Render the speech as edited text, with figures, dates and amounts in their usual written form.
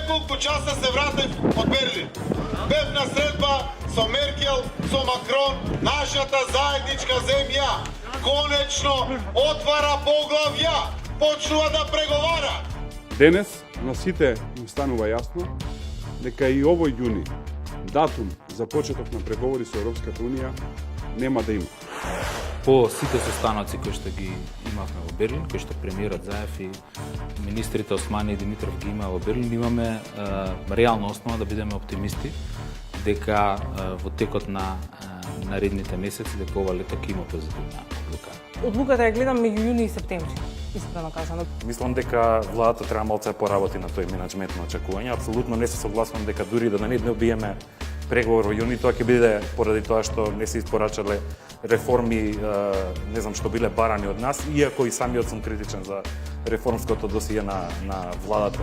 неколку часа се вратив од Берлин. Бев на средба со Меркел, со Макрон, нашата заедничка земја конечно отвара поглавја, почнува да преговара. Денес на сите им станува јасно дека и овој јуни датум за почеток на преговори со Европската Унија нема да има. По сите состаноци кои што ги имавме во Берлин, кои што премиерот Заев и министрите Османи и Димитров ги имаа во Берлин, имаме реална основа да бидеме оптимисти дека во текот на наредните месеци дека ова лето ќе има позитивна одлука. Одлуката ја гледам меѓу јуни и септември, искрено кажано. Мислам дека владата треба малце да поработи на тој менаџмент на очекување. Апсолутно не се согласувам дека дури да не добиеме преговор во јуни, тоа ќе биде поради тоа што не се испорачале реформи, не знам што биле барани од нас, иако и самиот сум критичен за реформското досие на владата.